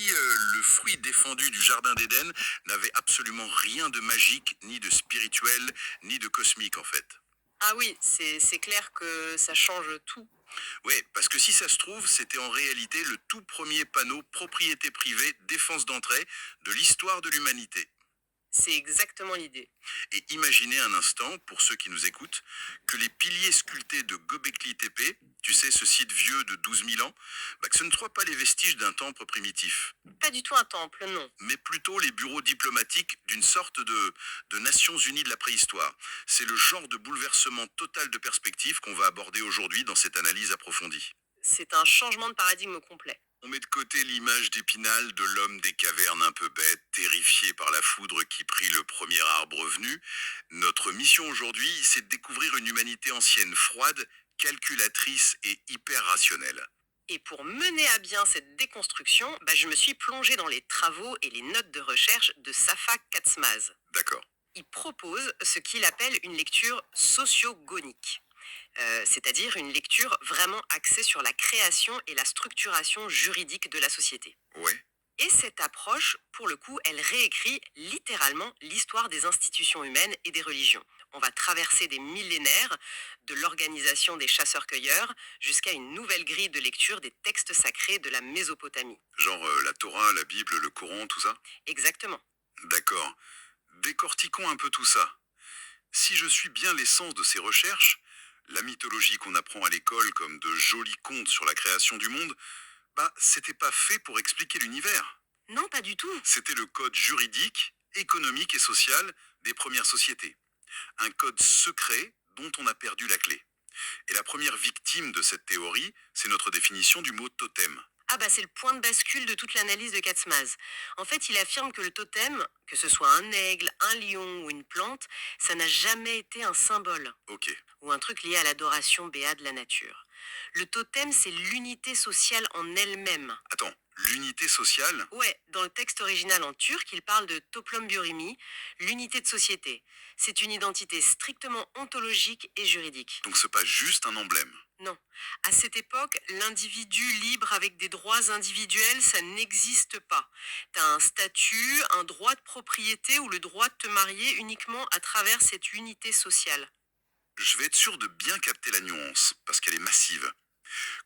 si le fruit défendu du Jardin d'Éden n'avait absolument rien de magique, ni de spirituel, ni de cosmique en fait. Ah oui, c'est clair que ça change tout. Ouais, parce que si ça se trouve, c'était en réalité le tout premier panneau propriété privée, défense d'entrée de l'histoire de l'humanité. C'est exactement l'idée. Et imaginez un instant, pour ceux qui nous écoutent, que les piliers sculptés de Göbekli Tepe, tu sais, ce site vieux de 12 000 ans, que ce ne soient pas les vestiges d'un temple primitif, Pas du tout un temple, non. mais plutôt les bureaux diplomatiques d'une sorte de Nations Unies de la préhistoire. C'est le genre de bouleversement total de perspective qu'on va aborder aujourd'hui dans cette analyse approfondie. C'est un changement de paradigme complet. On met de côté l'image d'Épinal de l'homme des cavernes un peu bête, terrifié par la foudre qui prit le premier arbre venu. Notre mission aujourd'hui, c'est de découvrir une humanité ancienne, froide, calculatrice et hyper rationnelle. Et pour mener à bien cette déconstruction, je me suis plongée dans les travaux et les notes de recherche de Safa Katzmaz. D'accord. Il propose ce qu'il appelle une lecture sociogonique, c'est-à-dire une lecture vraiment axée sur la création et la structuration juridique de la société. Ouais. Et cette approche, pour le coup, elle réécrit littéralement l'histoire des institutions humaines et des religions. On va traverser des millénaires, de l'organisation des chasseurs-cueilleurs jusqu'à une nouvelle grille de lecture des textes sacrés de la Mésopotamie. Genre la Torah, la Bible, le Coran, tout ça. Exactement. D'accord. Décortiquons un peu tout ça. Si je suis bien l'essence de ces recherches, la mythologie qu'on apprend à l'école comme de jolis contes sur la création du monde, c'était pas fait pour expliquer l'univers. Non, pas du tout. C'était le code juridique, économique et social des premières sociétés. Un code secret dont on a perdu la clé. Et la première victime de cette théorie, c'est notre définition du mot totem. C'est le point de bascule de toute l'analyse de Katzmaz. En fait, il affirme que le totem, que ce soit un aigle, un lion ou une plante, ça n'a jamais été un symbole Ok. ou un truc lié à l'adoration béate de la nature. Le totem, c'est l'unité sociale en elle-même. Attends, l'unité sociale. Ouais, dans le texte original en turc, il parle de toplum biorimi, l'unité de société. C'est une identité strictement ontologique et juridique. Donc c'est pas juste un emblème. Non. À cette époque, l'individu libre avec des droits individuels, ça n'existe pas. T'as un statut, un droit de propriété ou le droit de te marier uniquement à travers cette unité sociale. Je vais être sûr de bien capter la nuance, parce qu'elle est massive.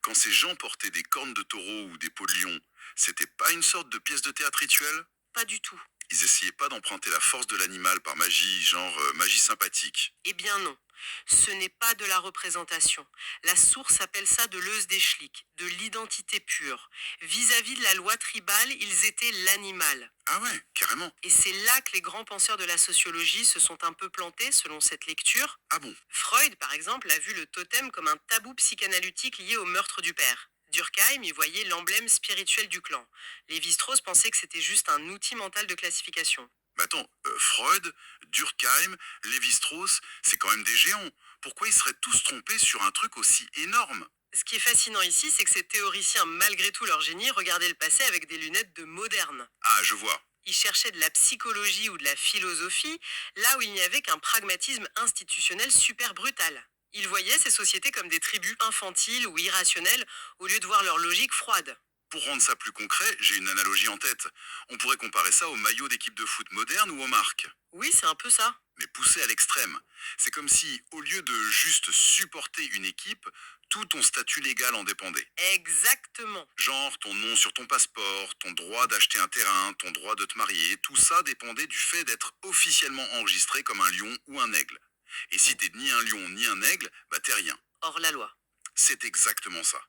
Quand ces gens portaient des cornes de taureau ou des peaux de lion, c'était pas une sorte de pièce de théâtre rituelle. Pas du tout. Ils essayaient pas d'emprunter la force de l'animal par magie, genre magie sympathique. Eh bien non. Ce n'est pas de la représentation. La source appelle ça de l'eusdeschlik, de l'identité pure. Vis-à-vis de la loi tribale, ils étaient l'animal. Ah ouais, carrément. Et c'est là que les grands penseurs de la sociologie se sont un peu plantés selon cette lecture. Ah bon. Freud, par exemple, a vu le totem comme un tabou psychanalytique lié au meurtre du père. Durkheim y voyait l'emblème spirituel du clan. Lévi-Strauss pensait que c'était juste un outil mental de classification. Mais attends, Freud, Durkheim, Lévi-Strauss, c'est quand même des géants. Pourquoi ils seraient tous trompés sur un truc aussi énorme? Ce qui est fascinant ici, c'est que ces théoriciens, malgré tout leur génie, regardaient le passé avec des lunettes de moderne. Ah, je vois. Ils cherchaient de la psychologie ou de la philosophie, là où il n'y avait qu'un pragmatisme institutionnel super brutal. Ils voyaient ces sociétés comme des tribus infantiles ou irrationnelles, au lieu de voir leur logique froide. Pour rendre ça plus concret, j'ai une analogie en tête. On pourrait comparer ça au maillot d'équipe de foot moderne ou aux marques. Oui, c'est un peu ça. Mais poussé à l'extrême. C'est comme si, au lieu de juste supporter une équipe, tout ton statut légal en dépendait. Exactement. Genre ton nom sur ton passeport, ton droit d'acheter un terrain, ton droit de te marier, tout ça dépendait du fait d'être officiellement enregistré comme un lion ou un aigle. Et si t'es ni un lion ni un aigle, t'es rien. Hors la loi. C'est exactement ça.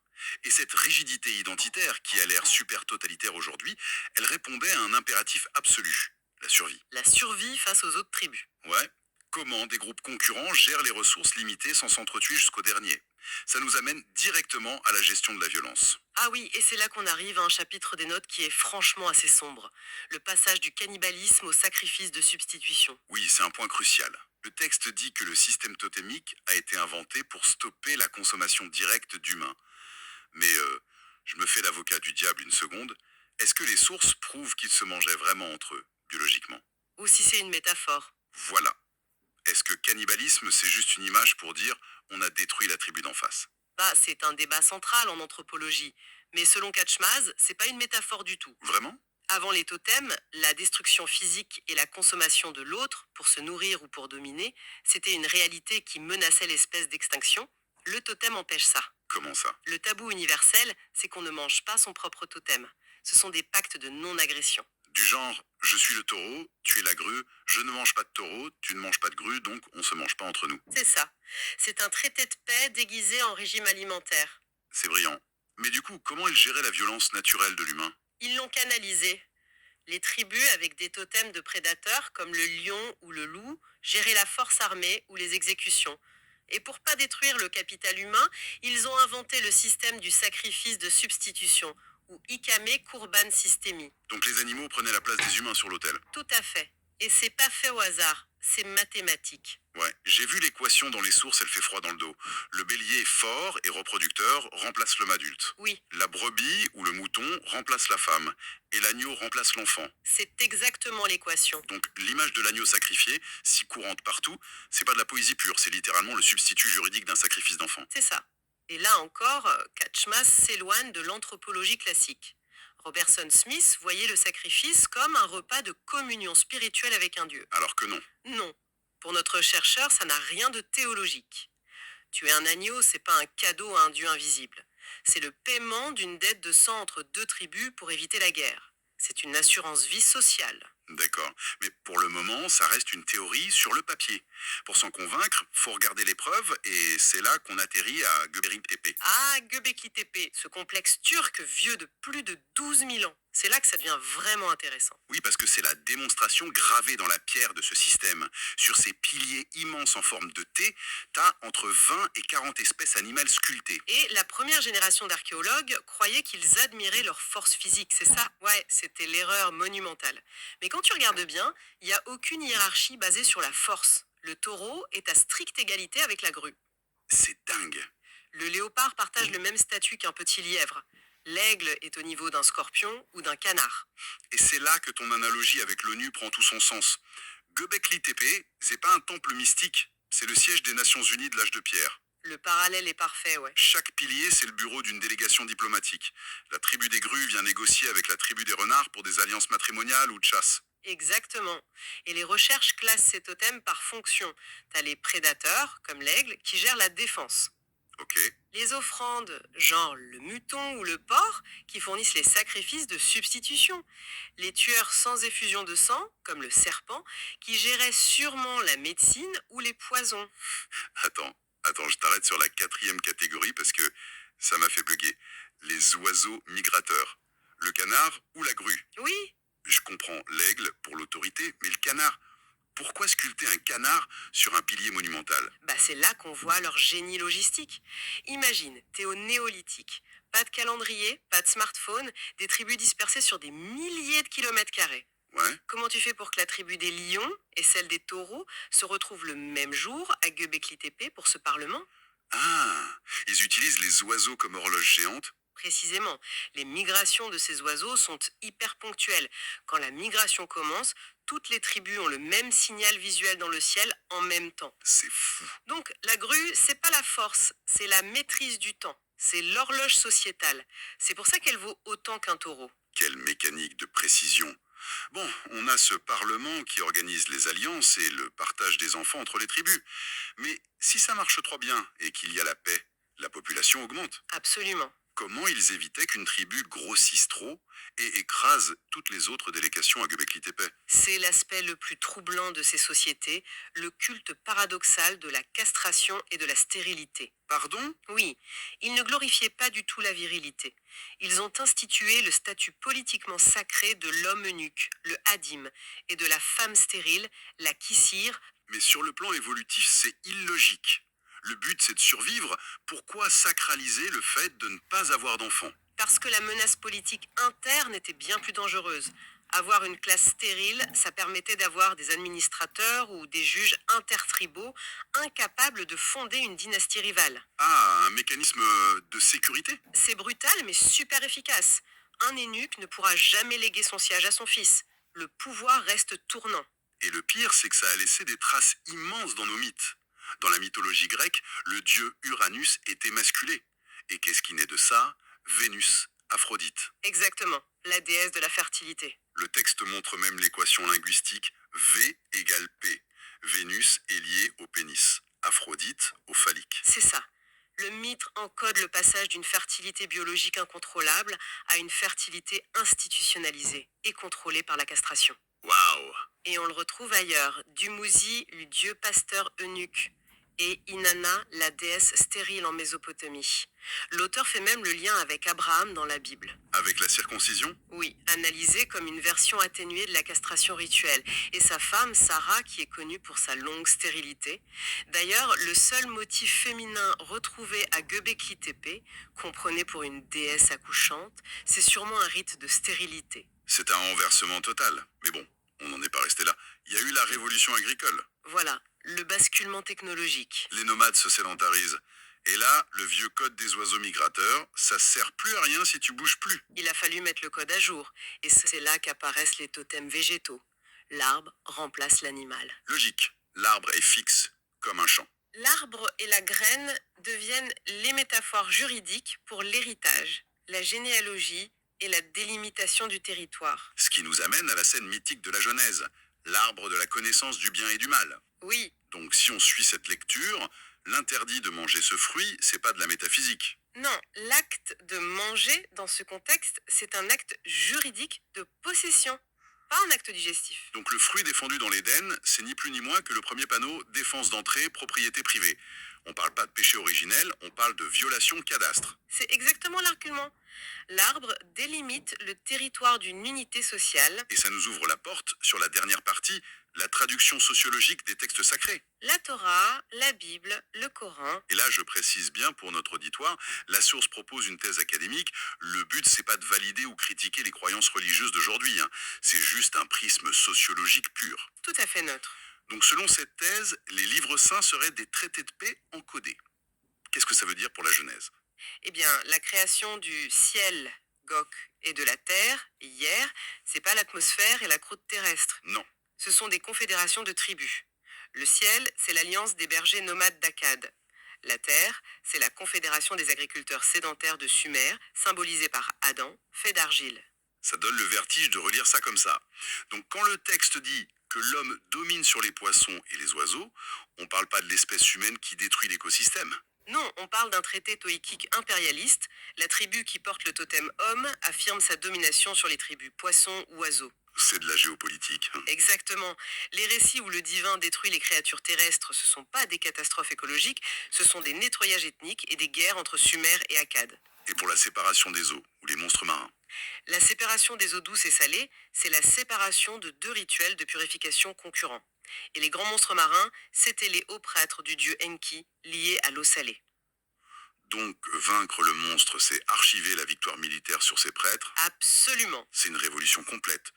Et cette rigidité identitaire, qui a l'air super totalitaire aujourd'hui, elle répondait à un impératif absolu, la survie. La survie face aux autres tribus. Ouais. Comment des groupes concurrents gèrent les ressources limitées sans s'entretuer jusqu'au dernier. Ça nous amène directement à la gestion de la violence. Ah oui, et c'est là qu'on arrive à un chapitre des notes qui est franchement assez sombre. Le passage du cannibalisme au sacrifice de substitution. Oui, c'est un point crucial. Le texte dit que le système totémique a été inventé pour stopper la consommation directe d'humains. Mais je me fais l'avocat du diable une seconde. Est-ce que les sources prouvent qu'ils se mangeaient vraiment entre eux, biologiquement? Ou si c'est une métaphore. Voilà. Est-ce que cannibalisme, c'est juste une image pour dire on a détruit la tribu d'en face? C'est un débat central en anthropologie. Mais selon Katchmaz, c'est pas une métaphore du tout. Vraiment? Avant les totems, la destruction physique et la consommation de l'autre pour se nourrir ou pour dominer, c'était une réalité qui menaçait l'espèce d'extinction. Le totem empêche ça. Comment ça? Le tabou universel, c'est qu'on ne mange pas son propre totem. Ce sont des pactes de non-agression. Du genre, je suis le taureau, tu es la grue, je ne mange pas de taureau, tu ne manges pas de grue, donc on se mange pas entre nous. C'est ça. C'est un traité de paix déguisé en régime alimentaire. C'est brillant. Mais du coup, comment ils géraient la violence naturelle de l'humain? Ils l'ont canalisé. Les tribus avec des totems de prédateurs comme le lion ou le loup géraient la force armée ou les exécutions. Et pour pas détruire le capital humain, ils ont inventé le système du sacrifice de substitution, ou Ikame Kurban Systemi. Donc les animaux prenaient la place des humains sur l'autel. Tout à fait. Et c'est pas fait au hasard, c'est mathématique. Ouais, j'ai vu l'équation dans les sources, elle fait froid dans le dos. Le bélier fort et reproducteur remplace l'homme adulte. Oui, La brebis ou le mouton remplace la femme. Et l'agneau remplace l'enfant. c'est exactement l'équation. Donc l'image de l'agneau sacrifié, si courante partout, c'est pas de la poésie pure, c'est littéralement le substitut juridique d'un sacrifice d'enfant. C'est ça. Et là encore, Katchmas s'éloigne de l'anthropologie classique. Robertson Smith voyait le sacrifice comme un repas de communion spirituelle avec un dieu. Alors que non. Non. Pour notre chercheur, ça n'a rien de théologique. Tuer un agneau, c'est pas un cadeau à un dieu invisible. C'est le paiement d'une dette de sang entre deux tribus pour éviter la guerre. C'est une assurance vie sociale. D'accord. Mais pour le moment, ça reste une théorie sur le papier. Pour s'en convaincre, faut regarder les preuves et c'est là qu'on atterrit à Göbekli Tepe. Ah, Göbekli Tepe, ce complexe turc vieux de plus de 12 000 ans. C'est là que ça devient vraiment intéressant. Oui, parce que c'est la démonstration gravée dans la pierre de ce système. Sur ces piliers immenses en forme de T, t'as entre 20 et 40 espèces animales sculptées. Et la première génération d'archéologues croyait qu'ils admiraient leur force physique, c'est ça? Ouais, c'était l'erreur monumentale. Mais quand tu regardes bien, il n'y a aucune hiérarchie basée sur la force. Le taureau est à stricte égalité avec la grue. C'est dingue. Le léopard partage le même statut qu'un petit lièvre. L'aigle est au niveau d'un scorpion ou d'un canard. Et c'est là que ton analogie avec l'ONU prend tout son sens. Göbekli Tepe, c'est pas un temple mystique, c'est le siège des Nations Unies de l'âge de pierre. Le parallèle est parfait, ouais. Chaque pilier, c'est le bureau d'une délégation diplomatique. La tribu des grues vient négocier avec la tribu des renards pour des alliances matrimoniales ou de chasse. Exactement. Et les recherches classent ces totems par fonction. T'as les prédateurs, comme l'aigle, qui gèrent la défense. Ok. Les offrandes, genre le mouton ou le porc, qui fournissent les sacrifices de substitution. Les tueurs sans effusion de sang, comme le serpent, qui géraient sûrement la médecine ou les poisons. Attends, je t'arrête sur la quatrième catégorie parce que ça m'a fait bugger. Les oiseaux migrateurs. Le canard ou la grue. Oui, Je comprends l'aigle pour l'autorité, mais le canard, pourquoi sculpter un canard sur un pilier monumental? bah c'est là qu'on voit leur génie logistique. Imagine, t'es au néolithique. Pas de calendrier, pas de smartphone, des tribus dispersées sur des milliers de kilomètres carrés. Ouais. Comment tu fais pour que la tribu des lions et celle des taureaux se retrouvent le même jour à Göbekli Tepe pour ce parlement? Ah, ils utilisent les oiseaux comme horloge géante. Précisément, les migrations de ces oiseaux sont hyper ponctuelles. Quand la migration commence, toutes les tribus ont le même signal visuel dans le ciel en même temps. C'est fou. Donc la grue, c'est pas la force, c'est la maîtrise du temps. C'est l'horloge sociétale. C'est pour ça qu'elle vaut autant qu'un taureau. Quelle mécanique de précision. Bon, on a ce parlement qui organise les alliances et le partage des enfants entre les tribus. Mais si ça marche trop bien et qu'il y a la paix, la population augmente. Absolument. Comment ils évitaient qu'une tribu grossisse trop et écrase toutes les autres délégations à Göbekli Tepe? C'est l'aspect le plus troublant de ces sociétés, le culte paradoxal de la castration et de la stérilité. Pardon? Oui, ils ne glorifiaient pas du tout la virilité. Ils ont institué le statut politiquement sacré de l'homme eunuque, le hadim, et de la femme stérile, la kissir. Mais sur le plan évolutif, c'est illogique. Le but, c'est de survivre. Pourquoi sacraliser le fait de ne pas avoir d'enfants? Parce que la menace politique interne était bien plus dangereuse. Avoir une classe stérile, ça permettait d'avoir des administrateurs ou des juges intertribaux incapables de fonder une dynastie rivale. Ah, un mécanisme de sécurité? C'est brutal mais super efficace. Un eunuque ne pourra jamais léguer son siège à son fils. Le pouvoir reste tournant. Et le pire, c'est que ça a laissé des traces immenses dans nos mythes. Dans la mythologie grecque, le dieu Uranus est émasculé. Et qu'est-ce qui naît de ça? Vénus, Aphrodite. Exactement, la déesse de la fertilité. Le texte montre même l'équation linguistique V égale P. Vénus est liée au pénis, Aphrodite au phallique. C'est ça. Le mythe encode le passage d'une fertilité biologique incontrôlable à une fertilité institutionnalisée et contrôlée par la castration. Waouh! Et on le retrouve ailleurs. Dumuzi, le dieu pasteur eunuque, et Inanna, la déesse stérile en Mésopotamie. L'auteur fait même le lien avec Abraham dans la Bible. Avec la circoncision? Oui, analysé comme une version atténuée de la castration rituelle. Et sa femme, Sarah, qui est connue pour sa longue stérilité. D'ailleurs, le seul motif féminin retrouvé à Göbekli Tepe, qu'on prenait pour une déesse accouchante, c'est sûrement un rite de stérilité. C'est un renversement total. Mais bon, on n'en est pas resté là. Il y a eu la révolution agricole. Voilà, le basculement technologique. Les nomades se sédentarisent. Et là, le vieux code des oiseaux migrateurs, ça sert plus à rien si tu bouges plus. Il a fallu mettre le code à jour, et c'est là qu'apparaissent les totems végétaux. L'arbre remplace l'animal. Logique, l'arbre est fixe, comme un champ. L'arbre et la graine deviennent les métaphores juridiques pour l'héritage, la généalogie et la délimitation du territoire. Ce qui nous amène à la scène mythique de la Genèse, l'arbre de la connaissance du bien et du mal. Oui, Donc si on suit cette lecture, l'interdit de manger ce fruit, c'est pas de la métaphysique. non, l'acte de manger dans ce contexte, c'est un acte juridique de possession, pas un acte digestif. Donc le fruit défendu dans l'Éden, c'est ni plus ni moins que le premier panneau défense d'entrée, propriété privée. On parle pas de péché originel, on parle de violation de cadastre. C'est exactement l'argument. L'arbre délimite le territoire d'une unité sociale. Et ça nous ouvre la porte sur la dernière partie, la traduction sociologique des textes sacrés. La Torah, la Bible, le Coran. Et là, je précise bien pour notre auditoire, la source propose une thèse académique. Le but, c'est pas de valider ou critiquer les croyances religieuses d'aujourd'hui. C'est juste un prisme sociologique pur. Tout à fait neutre. Donc, selon cette thèse, les livres saints seraient des traités de paix encodés. Qu'est-ce que ça veut dire pour la Genèse? Eh bien, la création du ciel, Gok, et de la terre, hier, c'est pas l'atmosphère et la croûte terrestre. Non. Ce sont des confédérations de tribus. Le ciel, c'est l'alliance des bergers nomades d'Akkad. La terre, c'est la confédération des agriculteurs sédentaires de Sumer, symbolisée par Adam, fait d'argile. Ça donne le vertige de relire ça comme ça. Donc quand le texte dit que l'homme domine sur les poissons et les oiseaux, on parle pas de l'espèce humaine qui détruit l'écosystème. Non, on parle d'un traité toïkique impérialiste. La tribu qui porte le totem homme affirme sa domination sur les tribus poissons ou oiseaux. C'est de la géopolitique. Exactement. Les récits où le divin détruit les créatures terrestres, ce ne sont pas des catastrophes écologiques, ce sont des nettoyages ethniques et des guerres entre Sumer et Akkad. Et pour la séparation des eaux, ou les monstres marins. La séparation des eaux douces et salées, c'est la séparation de deux rituels de purification concurrents. Et les grands monstres marins, c'étaient les hauts prêtres du dieu Enki, liés à l'eau salée. Donc vaincre le monstre, c'est archiver la victoire militaire sur ses prêtres. Absolument. C'est une révolution complète.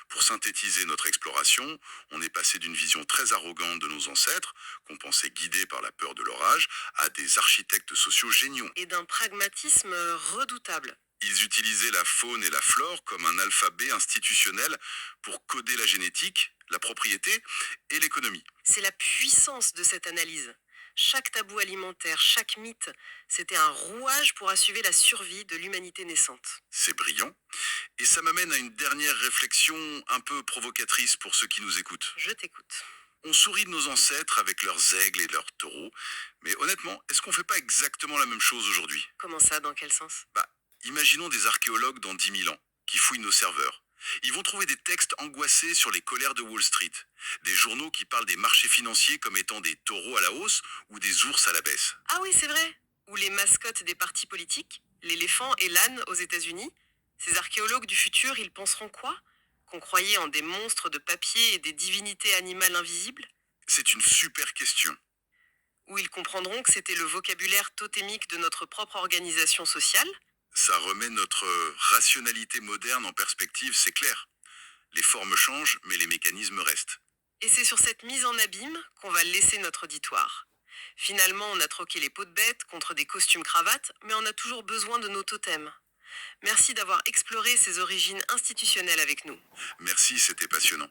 Pour synthétiser notre exploration, on est passé d'une vision très arrogante de nos ancêtres, qu'on pensait guidés par la peur de l'orage, à des architectes sociaux géniaux. Et d'un pragmatisme redoutable. Ils utilisaient la faune et la flore comme un alphabet institutionnel pour coder la génétique, la propriété et l'économie. C'est la puissance de cette analyse. Chaque tabou alimentaire, chaque mythe, c'était un rouage pour assurer la survie de l'humanité naissante. C'est brillant. Et ça m'amène à une dernière réflexion un peu provocatrice pour ceux qui nous écoutent. Je t'écoute. On sourit de nos ancêtres avec leurs aigles et leurs taureaux. Mais honnêtement, est-ce qu'on fait pas exactement la même chose aujourd'hui? Comment ça, dans quel sens? Imaginons des archéologues dans 10 000 ans, qui fouillent nos serveurs. Ils vont trouver des textes angoissés sur les colères de Wall Street, des journaux qui parlent des marchés financiers comme étant des taureaux à la hausse ou des ours à la baisse. Ah oui, c'est vrai. Ou les mascottes des partis politiques, l'éléphant et l'âne aux États-Unis. Ces archéologues du futur, ils penseront quoi? Qu'on croyait en des monstres de papier et des divinités animales invisibles? C'est une super question. Ou ils comprendront que c'était le vocabulaire totémique de notre propre organisation sociale? Ça remet notre rationalité moderne en perspective, c'est clair. Les formes changent, mais les mécanismes restent. Et c'est sur cette mise en abîme qu'on va laisser notre auditoire. Finalement, on a troqué les peaux de bête contre des costumes cravates, mais on a toujours besoin de nos totems. Merci d'avoir exploré ces origines institutionnelles avec nous. Merci, c'était passionnant.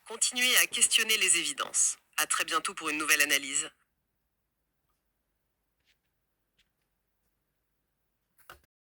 Continuez à questionner les évidences. À très bientôt pour une nouvelle analyse.